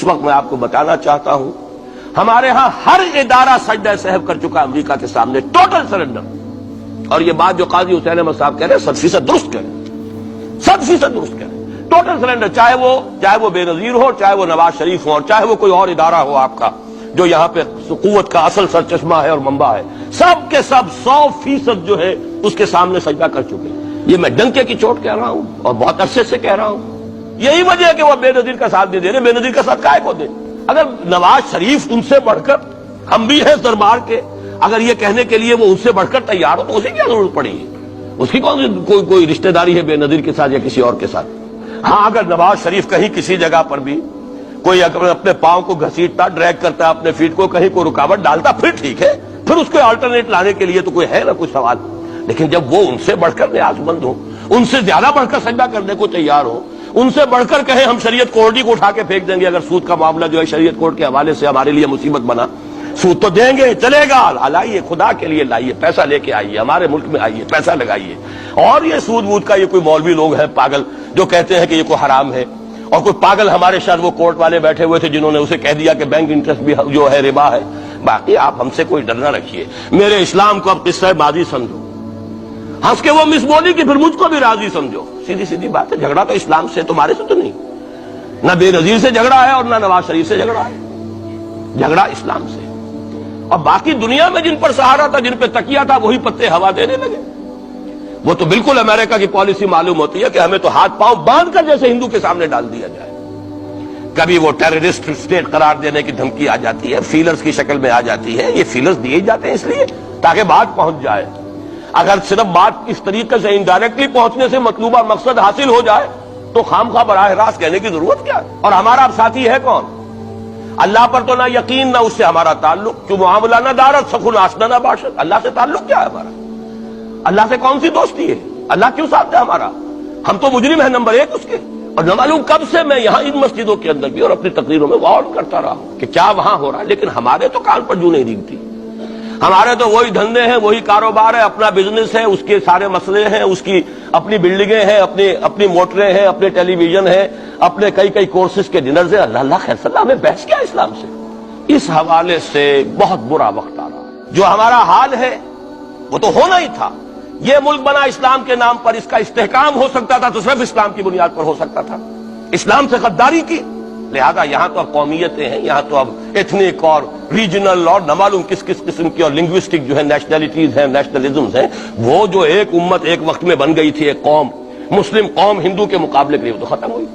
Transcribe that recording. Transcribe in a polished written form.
وقت میں آپ کو بتانا چاہتا ہوں ہمارے ہاں ہر ادارہ سجدہ صحب کر چکا امریکہ کے سامنے، ٹوٹل سرنڈر۔ اور یہ بات جو قاضی حسین احمد صاحب کہہ رہے ہیں 100% درست کہہ رہے ہیں، 100% درست کہہ رہے ہیں۔ ٹوٹل سرنڈر، چاہے وہ بے نظیر ہو، چاہے وہ نواز شریف ہو، اور چاہے وہ کوئی اور ادارہ ہو آپ کا جو یہاں پہ قوت کا اصل سرچشمہ ہے اور منبع ہے، سب کے سب 100% جو ہے اس کے سامنے سجدہ کر چکے۔ یہ میں ڈنکے کی چوٹ کہہ رہا ہوں اور بہت عرصے سے کہہ رہا ہوں۔ یہی وجہ ہے کہ وہ بے نظیر کا ساتھ نہیں دے رہے۔ بے نظیر کا ساتھ کائے کو دیں؟ اگر نواز شریف ان سے بڑھ کر، ہم بھی ہیں دربار کے، اگر یہ کہنے کے لیے وہ ان سے بڑھ کر تیار ہو تو اسے کیا ضرورت پڑی ہے؟ اس کی کون سی کوئی رشتہ داری ہے بے نظیر کے ساتھ یا کسی اور کے ساتھ؟ ہاں، اگر نواز شریف کہیں کسی جگہ پر بھی کوئی اپنے پاؤں کو گھسیٹتا، ڈریگ کرتا، اپنے فیٹ کو کہیں کوئی رکاوٹ ڈالتا، پھر ٹھیک ہے، پھر اس کو آلٹرنیٹ لانے کے لیے تو کوئی ہے نہ کوئی سوال۔ لیکن جب وہ ان سے بڑھ کر نیاز مند ہو، ان سے زیادہ بڑھ کر سجدہ کرنے کو تیار ہو، ان سے بڑھ کر کہیں ہم شریعت کوڈ کو اٹھا کے پھینک دیں گے اگر سود کا معاملہ جو ہے شریعت کوڈ کے حوالے سے ہمارے لیے مصیبت بنا، سود تو دیں گے، چلے گا، لائیے، خدا کے لیے لائیے، پیسہ لے کے آئیے، ہمارے ملک میں آئیے، پیسہ لگائیے۔ اور یہ سود وود کا یہ کوئی مولوی لوگ ہیں پاگل جو کہتے ہیں کہ یہ کوئی حرام ہے، اور کوئی پاگل ہمارے شاید وہ کورٹ والے بیٹھے ہوئے تھے جنہوں نے اسے کہہ دیا کہ بینک انٹرسٹ بھی جو ہے ربا ہے۔ باقی آپ ہم سے کوئی ڈر نہ رکھیے، میرے اسلام کو اب قصہ ماضی سمجھو، ہنس کے وہ مس بولی کہ پھر مجھ کو بھی راضی سمجھو۔ سیدھی سیدھی بات ہے، جھگڑا تو اسلام سے، تمہارے سے تو نہیں، نہ بے نظیر سے جھگڑا ہے اور نہ نواز شریف سے جھگڑا ہے، جھگڑا اسلام سے۔ اور باقی دنیا میں جن پر سہارا تھا، جن پہ تکیہ تھا، وہی پتے ہوا دینے لگے۔ وہ تو بالکل امریکہ کی پالیسی معلوم ہوتی ہے کہ ہمیں تو ہاتھ پاؤں باندھ کر جیسے ہندو کے سامنے ڈال دیا جائے۔ کبھی وہ ٹیررسٹ اسٹیٹ قرار دینے کی دھمکی آ جاتی ہے، فیلرز کی شکل میں آ جاتی ہے۔ یہ فیلرز دیے جاتے ہیں اس لیے تاکہ بات پہنچ جائے۔ اگر صرف بات اس طریقے سے انڈائریکٹلی پہنچنے سے مطلوبہ مقصد حاصل ہو جائے تو خام خواہ براہ راست کہنے کی ضرورت کیا ہے؟ اور ہمارا اب ساتھی ہے کون؟ اللہ پر تو نہ یقین نہ اس سے ہمارا تعلق، جو معاملہ نہ دارت سخن آشنا نہ باشد۔ اللہ سے تعلق کیا ہے ہمارا؟ اللہ سے کون سی دوستی ہے؟ اللہ کیوں ساتھ ہے ہمارا؟ ہم تو مجرم ہیں نمبر 1 اس کے۔ اور نہ معلوم کب سے میں یہاں ان مسجدوں کے اندر بھی اور اپنی تقریروں میں غور کرتا رہا ہوں کہ کیا وہاں ہو رہا ہے، لیکن ہمارے تو کان پر جوں نہیں ریگتی۔ ہمارے تو وہی دھندے ہیں، وہی کاروبار ہے، اپنا بزنس ہے، اس کے سارے مسئلے ہیں، اس کی اپنی بلڈنگیں ہیں، اپنی موٹریں ہیں، اپنے ٹیلی ویژن ہیں، اپنے کئی کورسز کے ڈنرز ہیں۔ اللہ خیر صلی اللہ، ہمیں بحث کیا اسلام سے؟ اس حوالے سے بہت برا وقت آ رہا ہے۔ جو ہمارا حال ہے وہ تو ہونا ہی تھا۔ یہ ملک بنا اسلام کے نام پر، اس کا استحکام ہو سکتا تھا تو صرف اسلام کی بنیاد پر ہو سکتا تھا، اسلام سے غداری کی۔ لہذا یہاں تو اب قومیتیں ہیں، یہاں تو اب ایتھنک اور ریجنل اور نہ معلوم کس قسم کی اور لنگوسٹک جو ہے نیشنلٹیز ہیں، نیشنلزمز ہیں، وہ جو ایک امت ایک وقت میں بن گئی تھی، ایک قوم، مسلم قوم ہندو کے مقابلے کے لیے، وہ تو ختم ہوئی۔